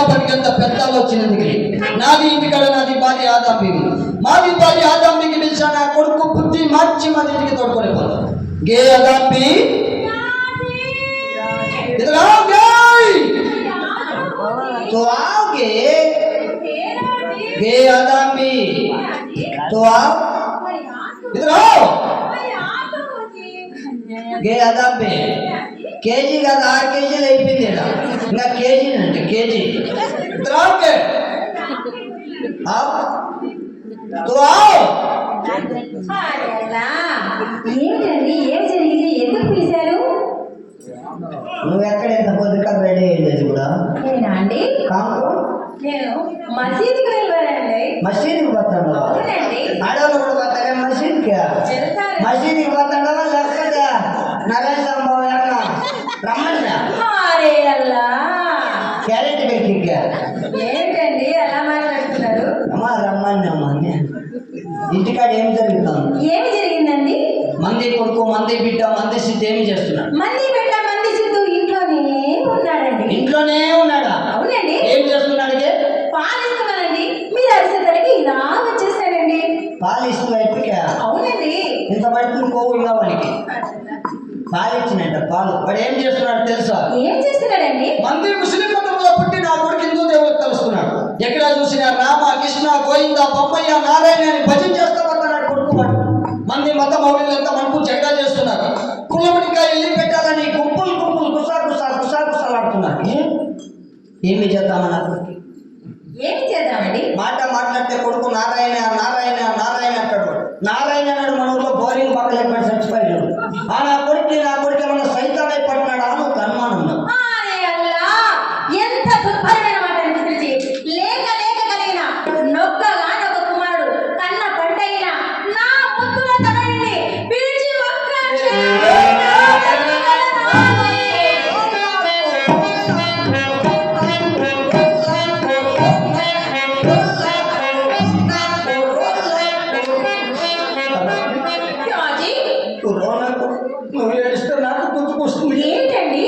పనికంత పెద్దలు వచ్చినందుకు నాది ఇంటికాడ నాది భార్య ఆదాంబి మాది భార్య ఆదాంబికి పిలిచా నా కొడుకు బుద్ధి మార్చి మా ఇంటికి తోడుకొని పోతాం గే ఆదాంబి इधर आओगे तो आओगे गे आदमी तो आओ इधर आओ गे आदमी केजी का 6 केजी అయిపోయిందిరా ఇంకా కేజీ అంటే కేజీ इधर आओगे आओ तो आओ ఏంటండి ఏం జరిగింది ఎందుకు పిలిచారు నువ్వు ఎక్కడ ఎంత పొద్దుగా రెడీ అయ్యేది కూడా నేనా అండి కాకు నేను మసీదుకి వెళ్ళానండి మసీదుకి పోతాడు ఆడవాళ్ళు కూడా పోతారా మసీదుకి మసీదుకి పోతాడవా లేకపోతే నరేష్ సంభవం రమ్మన్నా అరే అల్లా క్యారెట్ పెట్టి ఏంటండి అలా మాట్లాడుతున్నారు అమ్మా రమ్మన్నా ఇంటికాడ ఏం జరుగుతుంది ఏమి జరిగిందండి మంది కొడుకు మంది బిడ్డ మంది సిద్ధి ఏమి చేస్తున్నాడు మంది బిడ్డ మంది సిద్ధు ఇంట్లోనే ఉన్నాడండి ఇంట్లోనే ఉన్నాడా అవునండి ఏం చేస్తున్నాడు పాలిస్తున్నానండి మీరు అరిసేసరికి ఇలా వచ్చేసాడండి పాలిస్తూ ఎప్పటికే అవునండి ఇంత బయట కోవు వానికి పాలిచ్చినట్ట పాలు వాడు ఏం చేస్తున్నాడు తెలుసా ఏం చేస్తున్నాడండి మంది ముస్లిం మతంలో పుట్టి నా కొడుకు హిందూ దేవుడు తెలుస్తున్నాడు ఎక్కడ చూసినా రామ కృష్ణ గోవింద బొమ్మయ్య నారాయణ అని భజన చేస్తా పడుతున్నాడు కొడుకు వాడు మంది మత మౌల్యంతా మనకు జగడా చేస్తున్నారు కులముడిగా ఇల్లు పెట్టాలని గుంపులు గుంపులు గుసాగుసాలాడుతున్నారు ఏమి చేద్దామన్నా ఏమి చేద్దామండి మాట మాట్లాడితే కొడుకు నారాయణ నారాయణ నారాయణ అంటాడు నారాయణ అన్నాడు మన ఊళ్ళో బోరింగ్ పక్కన ఎక్కడ చచ్చిపోయాడు ఆ నా కొడుకు ఏమన్నా సైతాన్ని పట్టినాడా అని ఒక అనుమానం ఎంత దుర్భరమైన మాట అనిపించి లేక లేక కలిగిన నొక్కగా ఒక కుమారుడు కన్న పంటైన నా ముద్దుల తనని పిలిచి నువ్వు ఏడిస్తే నాకు గుర్తుకొస్తుంది ఏంటండి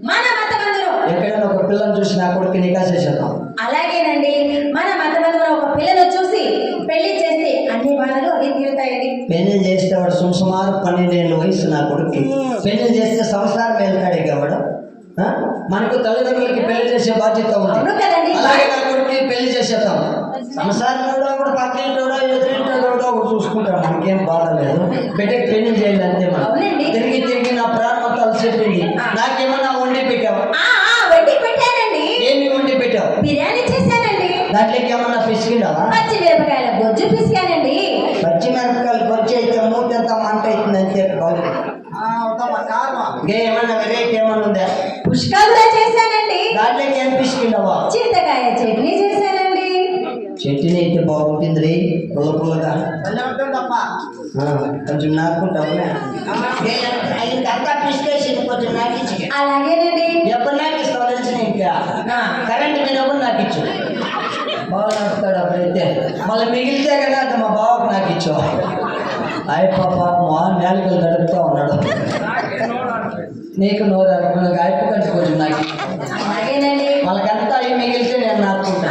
మన మతబంధులో ఎక్కడైనా ఒక పిల్లని చూసి నా కొడుకు నికా చేసేద్దాం అలాగేనండి మన మతబంధులో ఒక పిల్లను చూసి పెళ్లి చేస్తే అన్ని బాధలు అవి తీరుతాయండి పెళ్లి చేస్తే వాడు సుమారు 12 ఏళ్ళ వయసు నా కొడుకు పెళ్లి చేస్తే సంసారం వెళ్తాడే కావడం మనకు తల్లిదండ్రులకి పెళ్లి చేసే బాధ్యత ఉంది అలాగే నా కొడుకు పెళ్లి చేసేద్దాం సంసారంలో కూడా పక్కింటోడో ఎదురింటోడో చూసుకుంటాం మనకేం బాధ లేదు బిడ్డకి పెళ్లి చేయాలి అంతే మనం తిరిగి తిరిగి నా ప్రాణం అలసిపోయింది నాకేమన్నా వండి పెట్టావా ఏమి వండి పెట్టావు బిర్యానీ చేశానండి దాంట్లోకి ఏమన్నా పిసికిండావా పచ్చి మిరపకాయల గొజ్జు పిసికానండి పచ్చి మిరపకాయలు గొజ్జు అయితే మూటంతా మంట అవుతుంది అంతే ఏమన్నా వెరైటీ ఏమన్నా ఉందా పుష్కలు కూడా చేశానండి దాంట్లోకి ఏం పిసికిండావా చింతకాయ చట్నీ చేశానండి చట్నీ అయితే బాగుంటుంది పుల్ల పుల్లగా కొంచెం నాకుంటావు అంతా పిసికేసి కొంచెం నాకు ఇచ్చి అలాగేనండి ఎప్పుడు నాకు ఇస్తావు తెలిసిన ఇంకా కరెంట్ మీద ఎప్పుడు నాకు ఇచ్చు బాగా నడుపుతాడు అప్పుడైతే మళ్ళీ మిగిలితే కదా అంటే మా బావకు నాకు ఇచ్చావు అయ్య పాప నేలకలు గడుపుతూ ఉన్నాడు నీకు నోరు అనుకున్నాక అయిపోకండి కొంచెం నాకు అలాగేనండి వాళ్ళకంతా అవి మిగిలితే నేను నాకుంటా